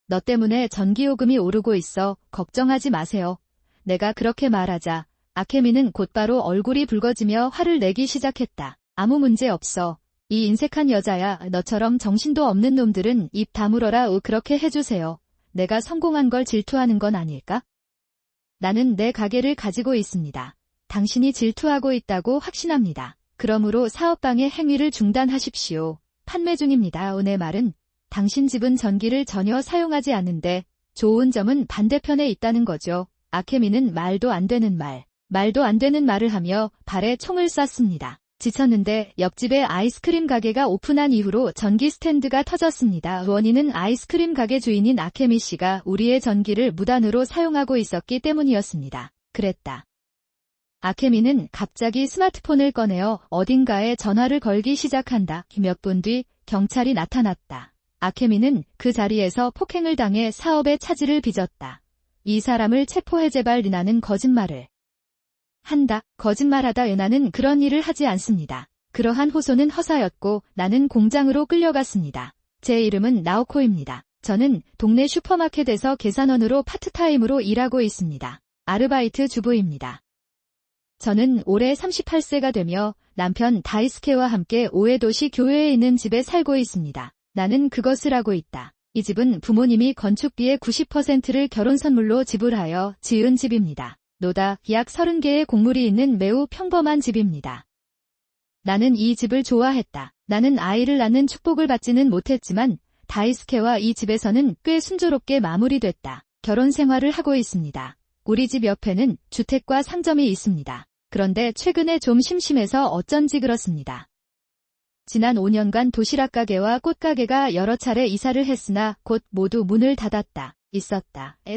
너 때문에 전기요금이 오르고 있어. 걱정하지 마세요. 내가 그렇게 말하자 아케미는 곧바로 얼굴이 붉어지며 화를 내기 시작했다. 아무 문제 없어. 이 인색한 여자야. 너처럼 정신도 없는 놈들은 입 다물어라. 그렇게 해주세요. 내가 성공한 걸 질투하는 건 아닐까? 나는 내 가게를 가지고 있습니다. 당신이 질투하고 있다고 확신합니다. 그러므로 사업방해 행위를 중단하십시오. 판매 중입니다. 내 말은 당신 집은 전기를 전혀 사용하지 않는데 좋은 점은 반대편에 있다는 거죠. 아케미는 말도 안 되는 말을 하며 발에 총을 쐈습니다. 지쳤는데 옆집에 아이스크림 가게가 오픈한 이후로 전기 스탠드가 터졌습니다. 원인은 아이스크림 가게 주인인 아케미 씨가 우리의 전기를 무단으로 사용하고 있었기 때문이었습니다. 그랬다. 아케미는 갑자기 스마트폰을 꺼내어 어딘가에 전화를 걸기 시작한다. 몇 분 뒤 경찰이 나타났다. 아케미는 그 자리에서 폭행을 당해 사업의 차질을 빚었다. 이 사람을 체포해 제발. 나는 거짓말을 한다. 거짓말하다. 나는 그런 일을 하지 않습니다. 그러한 호소는 허사였고 나는 공장으로 끌려갔습니다. 제 이름은 나오코입니다. 저는 동네 슈퍼마켓에서 계산원으로 파트타임으로 일하고 있습니다. 아르바이트 주부입니다. 저는 올해 38세가 되며 남편 다이스케와 함께 오에도시 교외에 있는 집에 살고 있습니다. 나는 그것을 하고 있다. 이 집은 부모님이 건축비의 90%를 결혼 선물로 지불하여 지은 집입니다. 노다 약 30개의 곡물이 있는 매우 평범한 집입니다. 나는 이 집을 좋아했다. 나는 아이를 낳는 축복을 받지는 못했지만 다이스케와 이 집에서는 꽤 순조롭게 마무리됐다. 결혼 생활을 하고 있습니다. 우리 집 옆에는 주택과 상점이 있습니다. 그런데 최근에 좀 심심해서 어쩐지 그렇습니다. 지난 5년간 도시락 가게와 꽃가게가 여러 차례 이사를 했으나 곧 모두 문을 닫았다.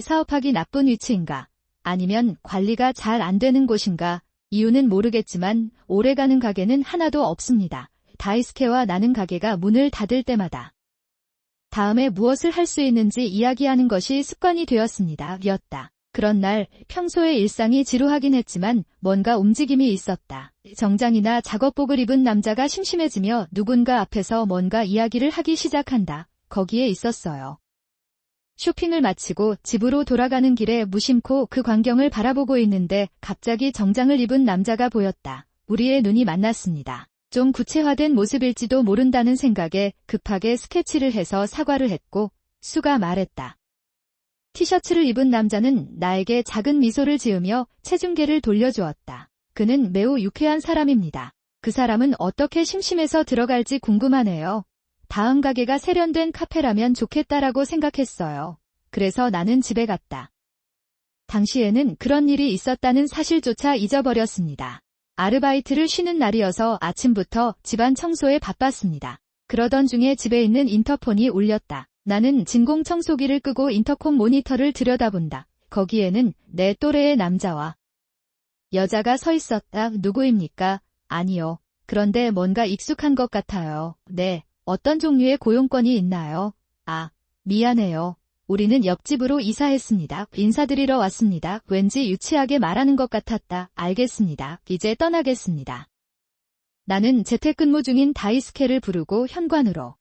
사업하기 나쁜 위치인가? 아니면 관리가 잘 안 되는 곳인가? 이유는 모르겠지만 오래가는 가게는 하나도 없습니다. 다이스케와 나는 가게가 문을 닫을 때마다 다음에 무엇을 할 수 있는지 이야기하는 것이 습관이 되었습니다. 그런 날 평소의 일상이 지루하긴 했지만 뭔가 움직임이 있었다. 정장이나 작업복을 입은 남자가 심심해지며 누군가 앞에서 뭔가 이야기를 하기 시작한다. 거기에 있었어요. 쇼핑을 마치고 집으로 돌아가는 길에 무심코 그 광경을 바라보고 있는데 갑자기 정장을 입은 남자가 보였다. 우리의 눈이 만났습니다. 좀 구체화된 모습일지도 모른다는 생각에 급하게 스케치를 해서 사과를 했고 수가 말했다. 티셔츠를 입은 남자는 나에게 작은 미소를 지으며 체중계를 돌려주었다. 그는 매우 유쾌한 사람입니다. 그 사람은 어떻게 심심해서 들어갈지 궁금하네요. 다음 가게가 세련된 카페라면 좋겠다라고 생각했어요. 그래서 나는 집에 갔다. 당시에는 그런 일이 있었다는 사실조차 잊어버렸습니다. 아르바이트를 쉬는 날이어서 아침부터 집안 청소에 바빴습니다. 그러던 중에 집에 있는 인터폰이 울렸다. 나는 진공청소기를 끄고 인터콤 모니터를 들여다본다. 거기에는 내 또래의 남자와 여자가 서 있었다. 누구입니까? 아니요. 그런데 뭔가 익숙한 것 같아요. 네. 어떤 종류의 고용권이 있나요? 아, 미안해요. 우리는 옆집으로 이사했습니다. 인사드리러 왔습니다. 왠지 유치하게 말하는 것 같았다. 알겠습니다. 이제 떠나겠습니다. 나는 재택근무 중인 다이스케를 부르고 현관으로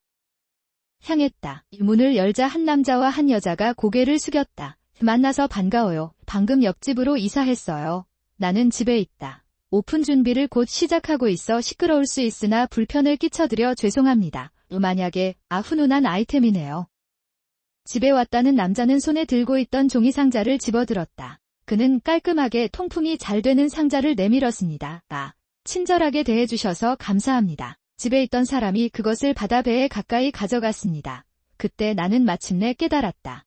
향했다. 문을 열자 한 남자와 한 여자가 고개를 숙였다. 만나서 반가워요. 방금 옆집으로 이사했어요. 나는 집에 있다. 오픈 준비를 곧 시작하고 있어 시끄러울 수 있으나 불편을 끼쳐드려 죄송합니다. 만약에 훈훈한 아이템이네요. 집에 왔다는 남자는 손에 들고 있던 종이 상자를 집어들었다. 그는 깔끔하게 통풍이 잘 되는 상자를 내밀었습니다. 친절하게 대해주셔서 감사합니다. 집에 있던 사람이 그것을 받아 배에 가까이 가져갔습니다. 그때 나는 마침내 깨달았다.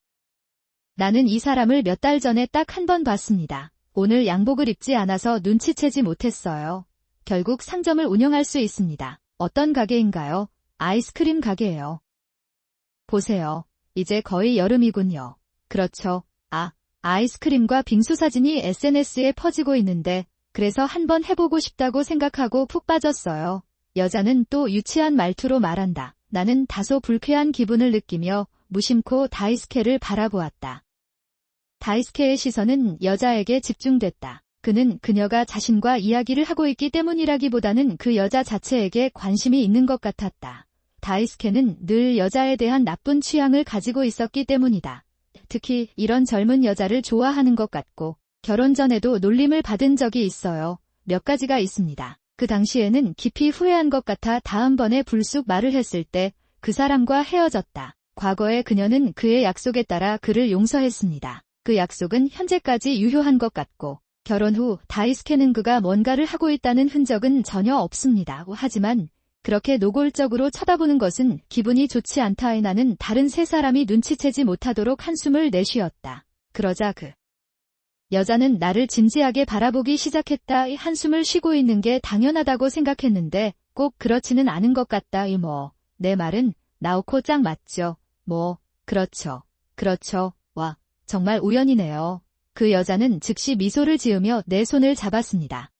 나는 이 사람을 몇 달 전에 딱 한 번 봤습니다. 오늘 양복을 입지 않아서 눈치채지 못했어요. 결국 상점을 운영할 수 있습니다. 어떤 가게인가요? 아이스크림 가게예요. 보세요. 이제 거의 여름이군요. 그렇죠. 아이스크림과 빙수 사진이 SNS에 퍼지고 있는데 그래서 한번 해보고 싶다고 생각하고 푹 빠졌어요. 여자는 또 유치한 말투로 말한다. 나는 다소 불쾌한 기분을 느끼며 무심코 다이스케를 바라보았다. 다이스케의 시선은 여자에게 집중됐다. 그는 그녀가 자신과 이야기를 하고 있기 때문이라기보다는 그 여자 자체에게 관심이 있는 것 같았다. 다이스케는 늘 여자에 대한 나쁜 취향을 가지고 있었기 때문이다. 특히 이런 젊은 여자를 좋아하는 것 같고 결혼 전에도 놀림을 받은 적이 있어요. 몇 가지가 있습니다. 그 당시에는 깊이 후회한 것 같아 다음번에 불쑥 말을 했을 때 그 사람과 헤어졌다. 과거에 그녀는 그의 약속에 따라 그를 용서했습니다. 그 약속은 현재까지 유효한 것 같고 결혼 후 다이스케는 그가 뭔가를 하고 있다는 흔적은 전혀 없습니다. 하지만 그렇게 노골적으로 쳐다보는 것은 기분이 좋지 않다. 나는 다른 세 사람이 눈치채지 못하도록 한숨을 내쉬었다. 그러자 그 여자는 나를 진지하게 바라보기 시작했다. 한숨을 쉬고 있는 게 당연하다고 생각했는데 꼭 그렇지는 않은 것 같다. 내 말은 나오코-짱 맞죠? 그렇죠. 그렇죠. 와, 정말 우연이네요. 그 여자는 즉시 미소를 지으며 내 손을 잡았습니다.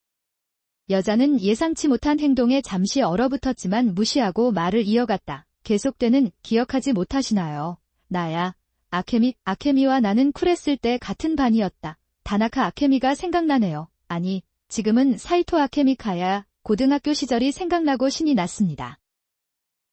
여자는 예상치 못한 행동에 잠시 얼어붙었지만 무시하고 말을 이어갔다. 계속되는 기억하지 못하시나요? 나야. 아케미와 나는 쿨했을 때 같은 반이었다. 다나카 아케미가 생각나네요. 아니, 지금은 사이토 아케미카야. 고등학교 시절이 생각나고 신이 났습니다.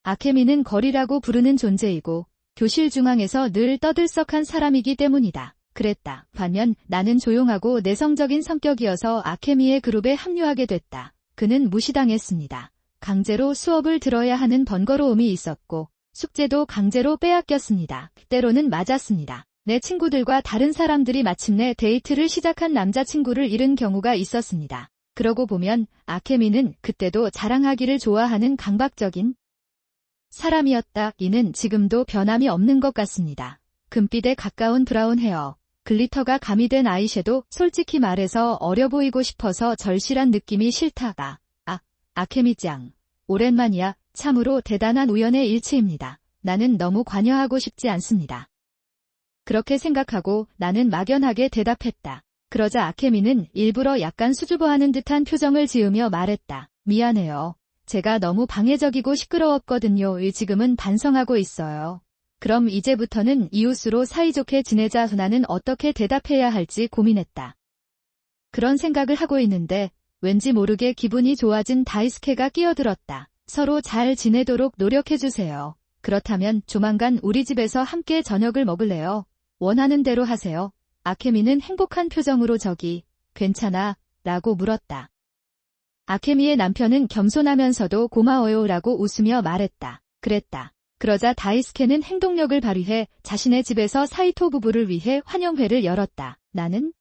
아케미는 거리라고 부르는 존재이고 교실 중앙에서 늘 떠들썩한 사람이기 때문이다. 그랬다. 반면 나는 조용하고 내성적인 성격이어서 아케미의 그룹에 합류하게 됐다. 그는 무시당했습니다. 강제로 수업을 들어야 하는 번거로움이 있었고 숙제도 강제로 빼앗겼습니다. 때로는 맞았습니다. 내 친구들과 다른 사람들이 마침내 데이트를 시작한 남자친구를 잃은 경우가 있었습니다. 그러고 보면 아케미는 그때도 자랑하기를 좋아하는 강박적인 사람이었다. 이는 지금도 변함이 없는 것 같습니다. 금빛에 가까운 브라운 헤어, 글리터가 가미된 아이섀도, 솔직히 말해서 어려 보이고 싶어서 절실한 느낌이 싫다가. 아케미짱. 오랜만이야. 참으로 대단한 우연의 일치입니다. 나는 너무 관여하고 싶지 않습니다. 그렇게 생각하고 나는 막연하게 대답했다. 그러자 아케미는 일부러 약간 수줍어하는 듯한 표정을 지으며 말했다. 미안해요. 제가 너무 방해적이고 시끄러웠거든요. 지금은 반성하고 있어요. 그럼 이제부터는 이웃으로 사이좋게 지내자. 나는 어떻게 대답해야 할지 고민했다. 그런 생각을 하고 있는데 왠지 모르게 기분이 좋아진 다이스케가 끼어들었다. 서로 잘 지내도록 노력해주세요. 그렇다면 조만간 우리 집에서 함께 저녁을 먹을래요? 원하는 대로 하세요. 아케미는 행복한 표정으로 저기, 괜찮아? 라고 물었다. 아케미의 남편은 겸손하면서도 고마워요 라고 웃으며 말했다. 그랬다. 그러자 다이스케는 행동력을 발휘해 자신의 집에서 사이토 부부를 위해 환영회를 열었다. 나는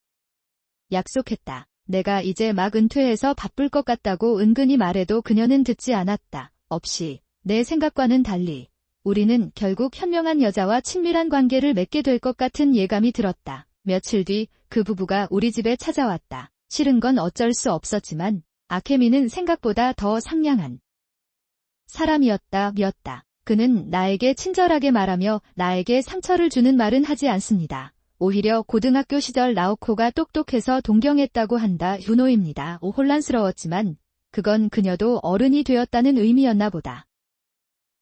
약속했다. 내가 이제 막 은퇴해서 바쁠 것 같다고 은근히 말해도 그녀는 듣지 않았다. 없이 내 생각과는 달리 우리는 결국 현명한 여자와 친밀한 관계를 맺게 될 것 같은 예감이 들었다. 며칠 뒤 그 부부가 우리 집에 찾아왔다. 싫은 건 어쩔 수 없었지만 아케미는 생각보다 더 상냥한 사람이었다. 그는 나에게 친절하게 말하며 나에게 상처를 주는 말은 하지 않습니다. 오히려 고등학교 시절 나오코가 똑똑해서 동경했다고 한다. 유노입니다. 혼란스러웠지만 그건 그녀도 어른이 되었다는 의미였나 보다.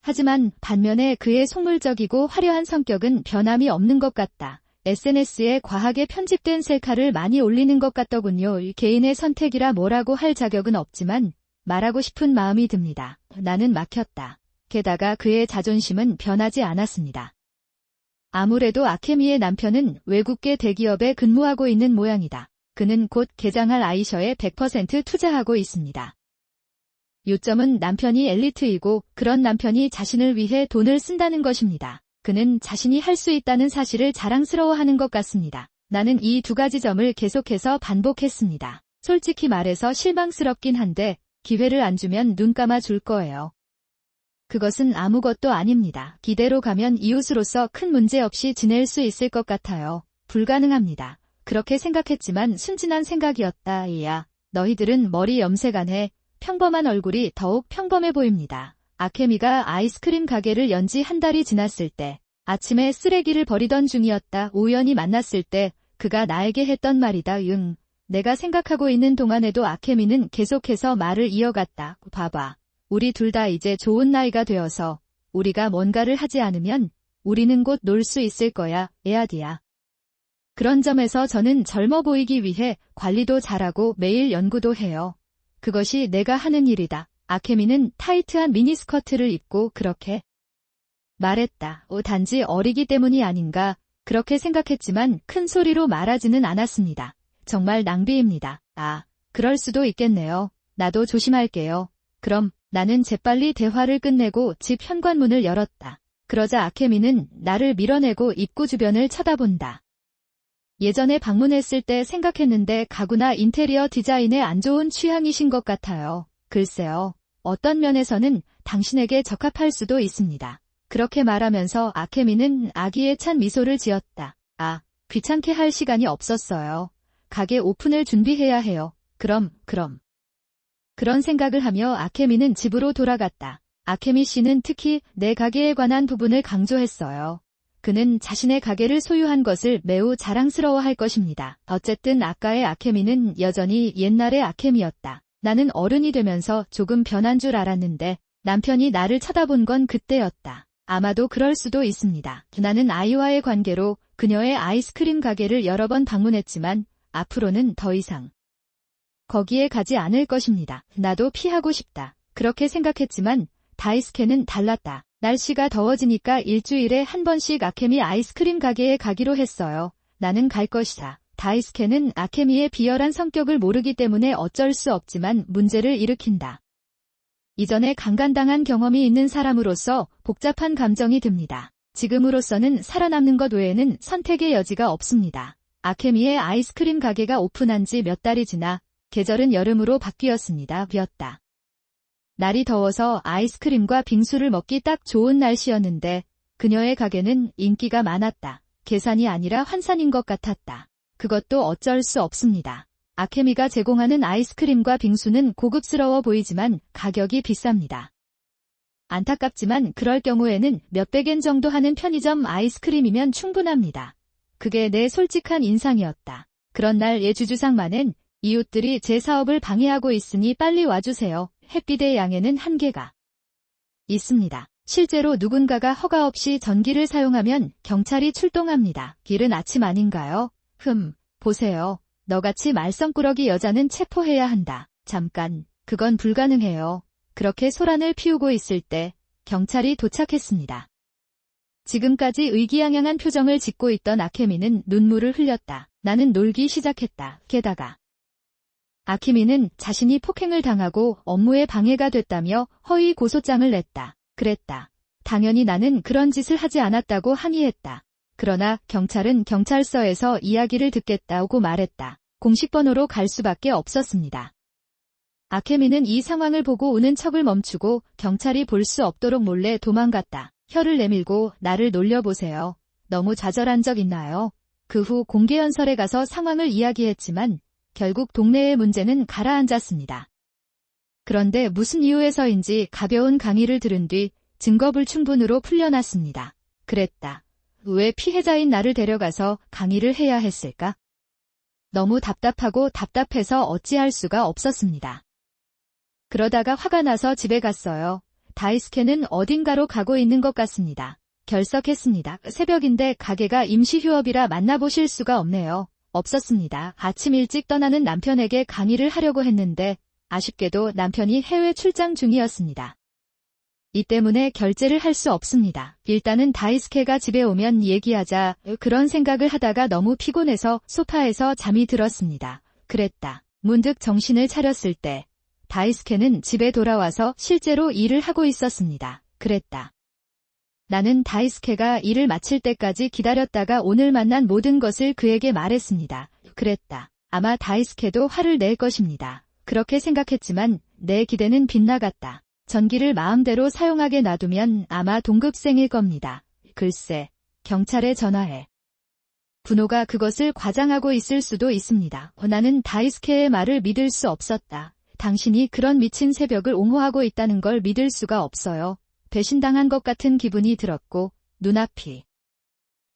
하지만 반면에 그의 속물적이고 화려한 성격은 변함이 없는 것 같다. SNS에 과하게 편집된 셀카를 많이 올리는 것 같더군요. 개인의 선택이라 뭐라고 할 자격은 없지만 말하고 싶은 마음이 듭니다. 나는 막혔다. 게다가 그의 자존심은 변하지 않았습니다. 아무래도 아케미의 남편은 외국계 대기업에 근무하고 있는 모양이다. 그는 곧 개장할 아이셔에 100% 투자하고 있습니다. 요점은 남편이 엘리트이고 그런 남편이 자신을 위해 돈을 쓴다는 것입니다. 그는 자신이 할 수 있다는 사실을 자랑스러워하는 것 같습니다. 나는 이 두 가지 점을 계속해서 반복했습니다. 솔직히 말해서 실망스럽긴 한데 기회를 안 주면 눈 감아 줄 거예요. 그것은 아무것도 아닙니다. 기대로 가면 이웃으로서 큰 문제 없이 지낼 수 있을 것 같아요. 불가능합니다. 그렇게 생각했지만 순진한 생각이었다. 이야, 너희들은 머리 염색 안 해. 평범한 얼굴이 더욱 평범해 보입니다. 아케미가 아이스크림 가게를 연 지 한 달이 지났을 때 아침에 쓰레기를 버리던 중이었다. 우연히 만났을 때 그가 나에게 했던 말이다. 내가 생각하고 있는 동안에도 아케미는 계속해서 말을 이어갔다. 봐봐. 우리 둘 다 이제 좋은 나이가 되어서 우리가 뭔가를 하지 않으면 우리는 곧 놀 수 있을 거야. 에아디야. 그런 점에서 저는 젊어 보이기 위해 관리도 잘하고 매일 연구도 해요. 그것이 내가 하는 일이다. 아케미는 타이트한 미니스커트를 입고 그렇게 말했다. 단지 어리기 때문이 아닌가 그렇게 생각했지만 큰 소리로 말하지는 않았습니다. 정말 낭비입니다. 그럴 수도 있겠네요. 나도 조심할게요. 그럼 나는 재빨리 대화를 끝내고 집 현관문을 열었다. 그러자 아케미는 나를 밀어내고 입구 주변을 쳐다본다. 예전에 방문했을 때 생각했는데 가구나 인테리어 디자인에 안 좋은 취향이신 것 같아요. 글쎄요. 어떤 면에서는 당신에게 적합할 수도 있습니다. 그렇게 말하면서 아케미는 아기에 찬 미소를 지었다. 귀찮게 할 시간이 없었어요. 가게 오픈을 준비해야 해요. 그럼. 그런 생각을 하며 아케미는 집으로 돌아갔다. 아케미 씨는 특히 내 가게에 관한 부분을 강조했어요. 그는 자신의 가게를 소유한 것을 매우 자랑스러워할 것입니다. 어쨌든 아까의 아케미는 여전히 옛날의 아케미였다. 나는 어른이 되면서 조금 변한 줄 알았는데 남편이 나를 쳐다본 건 그때였다. 아마도 그럴 수도 있습니다. 나는 아이와의 관계로 그녀의 아이스크림 가게를 여러 번 방문했지만 앞으로는 더 이상 거기에 가지 않을 것입니다. 나도 피하고 싶다. 그렇게 생각했지만 다이스케는 달랐다. 날씨가 더워지니까 일주일에 한 번씩 아케미 아이스크림 가게에 가기로 했어요. 나는 갈 것이다. 다이스케는 아케미의 비열한 성격을 모르기 때문에 어쩔 수 없지만 문제를 일으킨다. 이전에 강간당한 경험이 있는 사람으로서 복잡한 감정이 듭니다. 지금으로서는 살아남는 것 외에는 선택의 여지가 없습니다. 아케미의 아이스크림 가게가 오픈한 지 몇 달이 지나 계절은 여름으로 바뀌었습니다. 날이 더워서 아이스크림과 빙수를 먹기 딱 좋은 날씨였는데 그녀의 가게는 인기가 많았다. 계산이 아니라 환산인 것 같았다. 그것도 어쩔 수 없습니다. 아케미가 제공하는 아이스크림과 빙수는 고급스러워 보이지만 가격이 비쌉니다. 안타깝지만 그럴 경우에는 몇백엔 정도 하는 편의점 아이스크림이면 충분합니다. 그게 내 솔직한 인상이었다. 그런 날 예주주상만은 이웃들이 제 사업을 방해하고 있으니 빨리 와주세요. 햇빛의 양에는 한계가 있습니다. 실제로 누군가가 허가 없이 전기를 사용하면 경찰이 출동합니다. 이른 아침 아닌가요? 보세요. 너같이 말썽꾸러기 여자는 체포해야 한다. 잠깐, 그건 불가능해요. 그렇게 소란을 피우고 있을 때 경찰이 도착했습니다. 지금까지 의기양양한 표정을 짓고 있던 아케미는 눈물을 흘렸다. 나는 놀기 시작했다. 게다가 아케미는 자신이 폭행을 당하고 업무에 방해가 됐다며 허위 고소장을 냈다. 그랬다. 당연히 나는 그런 짓을 하지 않았다고 항의했다. 그러나 경찰은 경찰서에서 이야기를 듣겠다고 말했다. 공식 번호로 갈 수밖에 없었습니다. 아케미는 이 상황을 보고 우는 척을 멈추고 경찰이 볼 수 없도록 몰래 도망갔다. 혀를 내밀고 나를 놀려보세요. 너무 좌절한 적 있나요? 그 후 공개연설에 가서 상황을 이야기했지만 결국 동네의 문제는 가라앉았습니다. 그런데 무슨 이유에서인지 가벼운 강의를 들은 뒤 증거불충분으로 풀려났습니다. 그랬다. 왜 피해자인 나를 데려가서 강의를 해야 했을까? 너무 답답하고 답답해서 어찌할 수가 없었습니다. 그러다가 화가 나서 집에 갔어요. 다이스케는 어딘가로 가고 있는 것 같습니다. 결석했습니다. 새벽인데 가게가 임시휴업이라 만나보실 수가 없네요. 없었습니다. 아침 일찍 떠나는 남편에게 강의를 하려고 했는데 아쉽게도 남편이 해외 출장 중이었습니다. 이 때문에 결제를 할 수 없습니다. 일단은 다이스케가 집에 오면 얘기하자. 그런 생각을 하다가 너무 피곤해서 소파에서 잠이 들었습니다. 그랬다. 문득 정신을 차렸을 때 다이스케는 집에 돌아와서 실제로 일을 하고 있었습니다. 그랬다. 나는 다이스케가 일을 마칠 때까지 기다렸다가 오늘 만난 모든 것을 그에게 말했습니다. 그랬다. 아마 다이스케도 화를 낼 것입니다. 그렇게 생각했지만 내 기대는 빗나갔다. 전기를 마음대로 사용하게 놔두면 아마 동급생일 겁니다. 글쎄, 경찰에 전화해. 분호가 그것을 과장하고 있을 수도 있습니다. 나는 다이스케의 말을 믿을 수 없었다. 당신이 그런 미친 새벽을 옹호하고 있다는 걸 믿을 수가 없어요. 배신당한 것 같은 기분이 들었고 눈앞이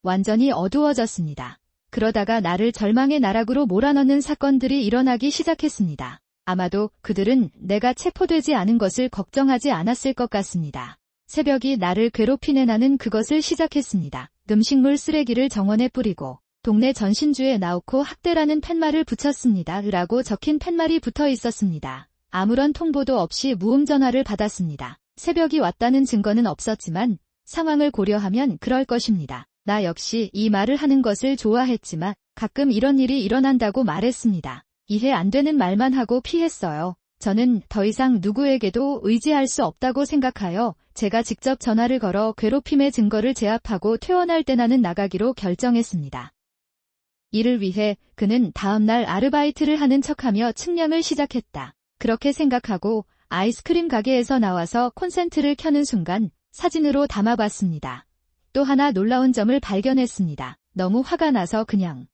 완전히 어두워졌습니다. 그러다가 나를 절망의 나락으로 몰아넣는 사건들이 일어나기 시작했습니다. 아마도 그들은 내가 체포되지 않은 것을 걱정하지 않았을 것 같습니다. 새벽이 나를 괴롭히네. 나는 그것을 시작했습니다. 음식물 쓰레기를 정원에 뿌리고 동네 전신주에 나오코 학대라는 팻말을 붙였습니다. 라고 적힌 팻말이 붙어 있었습니다. 아무런 통보도 없이 무음 전화를 받았습니다. 새벽이 왔다는 증거는 없었지만 상황을 고려하면 그럴 것입니다. 나 역시 이 말을 하는 것을 좋아했지만 가끔 이런 일이 일어난다고 말했습니다. 이해 안 되는 말만 하고 피했어요. 저는 더 이상 누구에게도 의지할 수 없다고 생각하여 제가 직접 전화를 걸어 괴롭힘의 증거를 제압하고 퇴원할 때 나는 나가기로 결정했습니다. 이를 위해 그는 다음날 아르바이트를 하는 척하며 측량을 시작했다. 그렇게 생각하고 아이스크림 가게에서 나와서 콘센트를 켜는 순간 사진으로 담아봤습니다. 또 하나 놀라운 점을 발견했습니다. 너무 화가 나서 그냥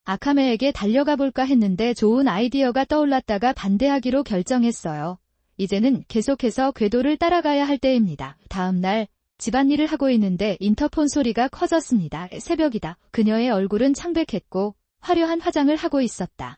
아카메에게 달려가 볼까 했는데 좋은 아이디어가 떠올랐다가 반대하기로 결정했어요. 이제는 계속해서 궤도를 따라가야 할 때입니다. 다음날 집안일을 하고 있는데 인터폰 소리가 커졌습니다. 새벽이다. 그녀의 얼굴은 창백했고 화려한 화장을 하고 있었다.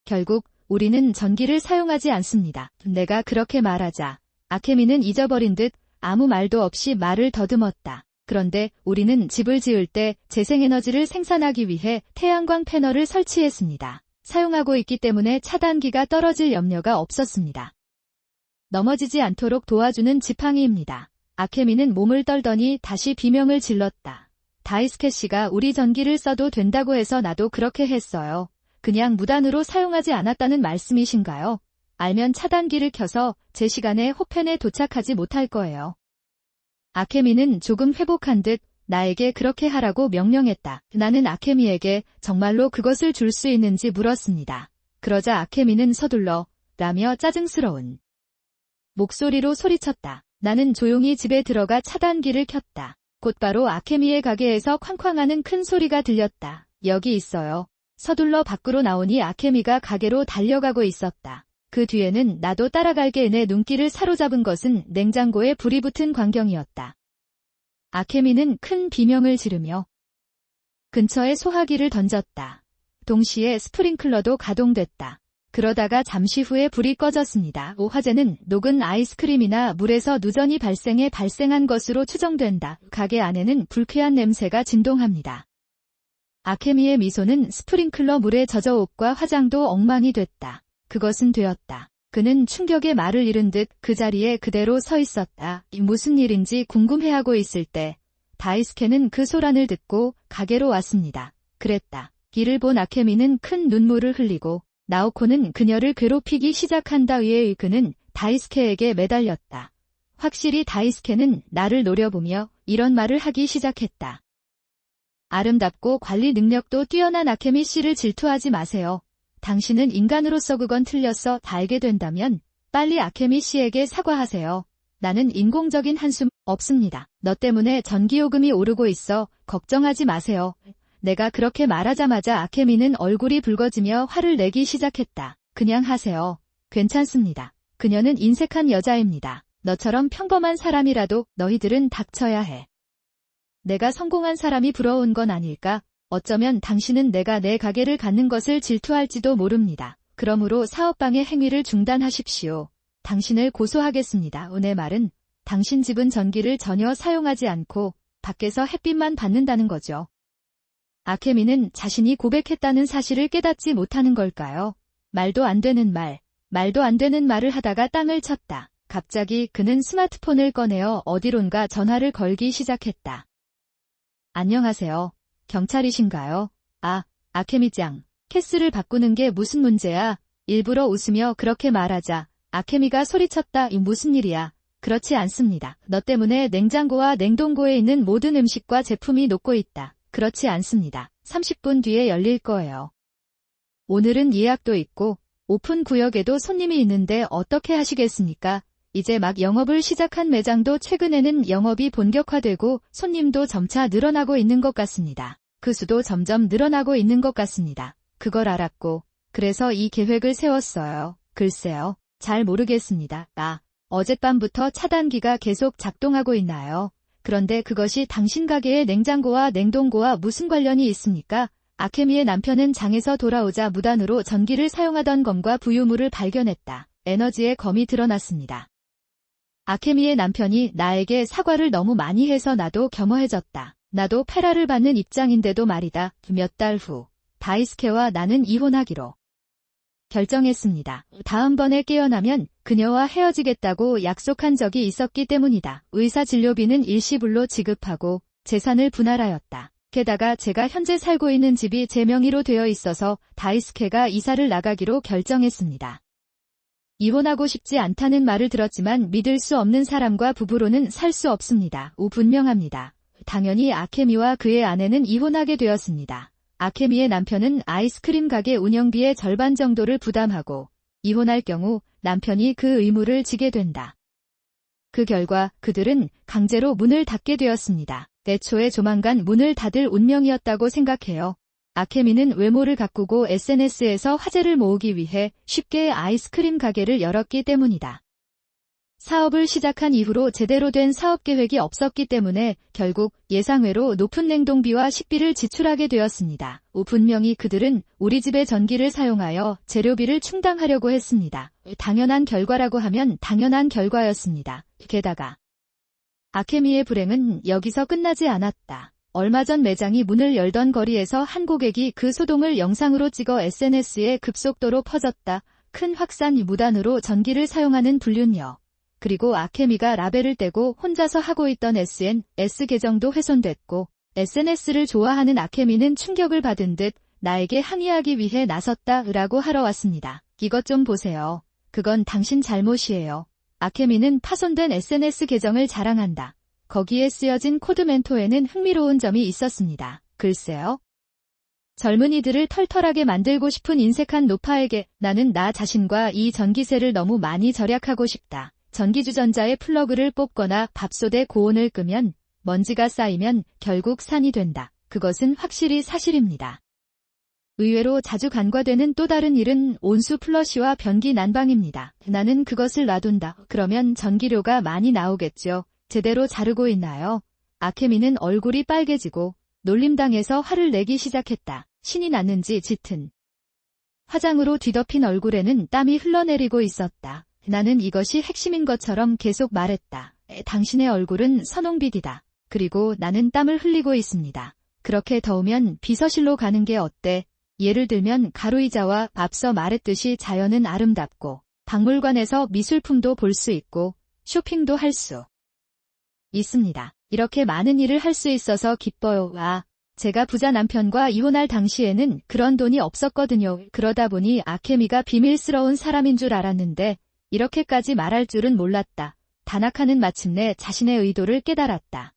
결국 우리는 전기를 사용하지 않습니다. 내가 그렇게 말하자 아케미는 잊어버린 듯 아무 말도 없이 말을 더듬었다. 그런데 우리는 집을 지을 때 재생에너지를 생산하기 위해 태양광 패널을 설치했습니다. 사용하고 있기 때문에 차단기가 떨어질 염려가 없었습니다. 넘어지지 않도록 도와주는 지팡이입니다. 아케미는 몸을 떨더니 다시 비명을 질렀다. 다이스케 씨가 우리 전기를 써도 된다고 해서 나도 그렇게 했어요. 그냥 무단으로 사용하지 않았다는 말씀이신가요? 알면 차단기를 켜서 제 시간에 호펜에 도착하지 못할 거예요. 아케미는 조금 회복한 듯 나에게 그렇게 하라고 명령했다. 나는 아케미에게 정말로 그것을 줄 수 있는지 물었습니다. 그러자 아케미는 서둘러 라며 짜증스러운 목소리로 소리쳤다. 나는 조용히 집에 들어가 차단기를 켰다. 곧바로 아케미의 가게에서 쾅쾅하는 큰 소리가 들렸다. 여기 있어요. 서둘러 밖으로 나오니 아케미가 가게로 달려가고 있었다. 그 뒤에는 나도 따라갈게. 내 눈길을 사로잡은 것은 냉장고에 불이 붙은 광경이었다. 아케미는 큰 비명을 지르며 근처에 소화기를 던졌다. 동시에 스프링클러도 가동됐다. 그러다가 잠시 후에 불이 꺼졌습니다. 화재는 녹은 아이스크림이나 물에서 누전이 발생한 것으로 추정된다. 가게 안에는 불쾌한 냄새가 진동합니다. 아케미의 미소는 스프링클러 물에 젖어 옷과 화장도 엉망이 됐다. 그것은 되었다. 그는 충격에 말을 잃은 듯 그 자리에 그대로 서 있었다. 무슨 일인지 궁금해하고 있을 때 다이스케는 그 소란을 듣고 가게로 왔습니다. 그랬다. 이를 본 아케미는 큰 눈물을 흘리고 나오코는 그녀를 괴롭히기 시작한다. 위에 그는 다이스케에게 매달렸다. 확실히 다이스케는 나를 노려보며 이런 말을 하기 시작했다. 아름답고 관리 능력도 뛰어난 아케미 씨를 질투하지 마세요. 당신은 인간으로서 그건 틀렸어. 다 알게 된다면 빨리 아케미 씨에게 사과하세요. 나는 인공적인 한숨 없습니다. 너 때문에 전기요금이 오르고 있어. 걱정하지 마세요. 내가 그렇게 말하자마자 아케미는 얼굴이 붉어지며 화를 내기 시작했다. 그냥 하세요. 괜찮습니다. 그녀는 인색한 여자입니다. 너처럼 평범한 사람이라도 너희들은 닥쳐야 해. 내가 성공한 사람이 부러운 건 아닐까? 어쩌면 당신은 내가 내 가게를 갖는 것을 질투할지도 모릅니다. 그러므로 사업방해 행위를 중단하십시오. 당신을 고소하겠습니다. 내 말은 당신 집은 전기를 전혀 사용하지 않고 밖에서 햇빛만 받는다는 거죠. 아케미는 자신이 고백했다는 사실을 깨닫지 못하는 걸까요? 말도 안 되는 말을 하다가 땅을 쳤다. 갑자기 그는 스마트폰을 꺼내어 어디론가 전화를 걸기 시작했다. 안녕하세요. 경찰이신가요? 아케미짱. 캐스를 바꾸는 게 무슨 문제야? 일부러 웃으며 그렇게 말하자 아케미가 소리쳤다. 무슨 일이야? 그렇지 않습니다. 너 때문에 냉장고와 냉동고에 있는 모든 음식과 제품이 녹고 있다. 그렇지 않습니다. 30분 뒤에 열릴 거예요. 오늘은 예약도 있고 오픈 구역에도 손님이 있는데 어떻게 하시겠습니까? 이제 막 영업을 시작한 매장도 최근에는 영업이 본격화되고 손님도 점차 늘어나고 있는 것 같습니다. 그 수도 점점 늘어나고 있는 것 같습니다. 그걸 알았고 그래서 이 계획을 세웠어요. 글쎄요. 잘 모르겠습니다. 어젯밤부터 차단기가 계속 작동하고 있나요? 그런데 그것이 당신 가게의 냉장고와 냉동고와 무슨 관련이 있습니까? 아케미의 남편은 장에서 돌아오자 무단으로 전기를 사용하던 검과 부유물을 발견했다. 에너지의 검이 드러났습니다. 아케미의 남편이 나에게 사과를 너무 많이 해서 나도 겸허해졌다. 나도 페라를 받는 입장인데도 말이다. 몇 달 후 다이스케와 나는 이혼하기로 결정했습니다. 다음번에 깨어나면 그녀와 헤어지겠다고 약속한 적이 있었기 때문이다. 의사 진료비는 일시불로 지급하고 재산을 분할하였다. 게다가 제가 현재 살고 있는 집이 제 명의로 되어 있어서 다이스케가 이사를 나가기로 결정했습니다. 이혼하고 싶지 않다는 말을 들었지만 믿을 수 없는 사람과 부부로는 살 수 없습니다. 분명합니다. 당연히 아케미와 그의 아내는 이혼하게 되었습니다. 아케미의 남편은 아이스크림 가게 운영비의 절반 정도를 부담하고 이혼할 경우 남편이 그 의무를 지게 된다. 그 결과 그들은 강제로 문을 닫게 되었습니다. 애초에 조만간 문을 닫을 운명이었다고 생각해요. 아케미는 외모를 가꾸고 SNS에서 화제를 모으기 위해 쉽게 아이스크림 가게를 열었기 때문이다. 사업을 시작한 이후로 제대로 된 사업 계획이 없었기 때문에 결국 예상외로 높은 냉동비와 식비를 지출하게 되었습니다. 분명히 그들은 우리 집의 전기를 사용하여 재료비를 충당하려고 했습니다. 당연한 결과라고 하면 당연한 결과였습니다. 게다가 아케미의 불행은 여기서 끝나지 않았다. 얼마 전 매장이 문을 열던 거리에서 한 고객이 그 소동을 영상으로 찍어 SNS에 급속도로 퍼졌다. 큰 확산 무단으로 전기를 사용하는 불륜녀. 그리고 아케미가 라벨을 떼고 혼자서 하고 있던 SNS 계정도 훼손됐고 SNS를 좋아하는 아케미는 충격을 받은 듯 나에게 항의하기 위해 나섰다라고 하러 왔습니다. 이것 좀 보세요. 그건 당신 잘못이에요. 아케미는 파손된 SNS 계정을 자랑한다. 거기에 쓰여진 코드 멘토에는 흥미로운 점이 있었습니다. 글쎄요. 젊은이들을 털털하게 만들고 싶은 인색한 노파에게 나는 나 자신과 이 전기세를 너무 많이 절약하고 싶다. 전기주전자의 플러그를 뽑거나 밥솥에 고온을 끄면 먼지가 쌓이면 결국 산이 된다. 그것은 확실히 사실입니다. 의외로 자주 간과되는 또 다른 일은 온수 플러시와 변기 난방입니다. 나는 그것을 놔둔다. 그러면 전기료가 많이 나오겠죠. 제대로 자르고 있나요? 아케미는 얼굴이 빨개지고 놀림당해서 화를 내기 시작했다. 신이 났는지 짙은 화장으로 뒤덮인 얼굴에는 땀이 흘러내리고 있었다. 나는 이것이 핵심인 것처럼 계속 말했다. 당신의 얼굴은 선홍빛이다. 그리고 나는 땀을 흘리고 있습니다. 그렇게 더우면 비서실로 가는 게 어때? 예를 들면 가루이자와 앞서 말했듯이 자연은 아름답고 박물관에서 미술품도 볼 수 있고 쇼핑도 할 수 있습니다. 이렇게 많은 일을 할 수 있어서 기뻐요. 제가 부자 남편과 이혼할 당시에는 그런 돈이 없었거든요. 그러다 보니 아케미가 비밀스러운 사람인 줄 알았는데 이렇게까지 말할 줄은 몰랐다. 다나카는 마침내 자신의 의도를 깨달았다.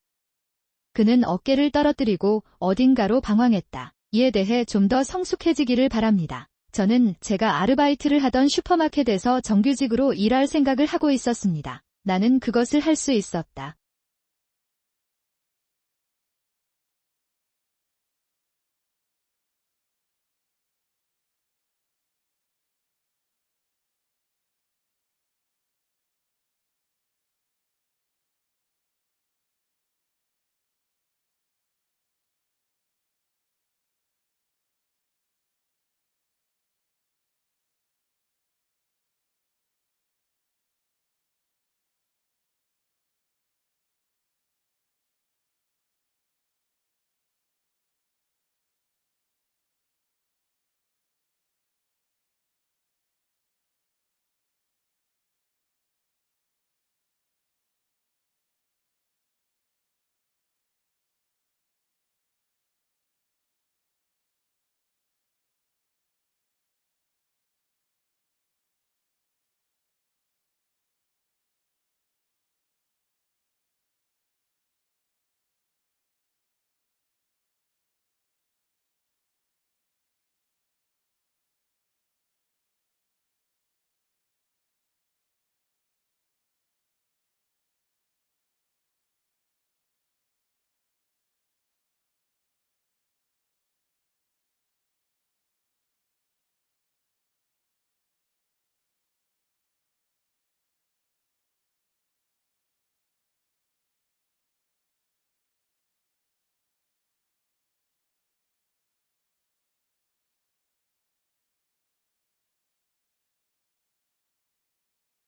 그는 어깨를 떨어뜨리고 어딘가로 방황했다. 이에 대해 좀 더 성숙해지기를 바랍니다. 저는 제가 아르바이트를 하던 슈퍼마켓에서 정규직으로 일할 생각을 하고 있었습니다. 나는 그것을 할 수 있었다.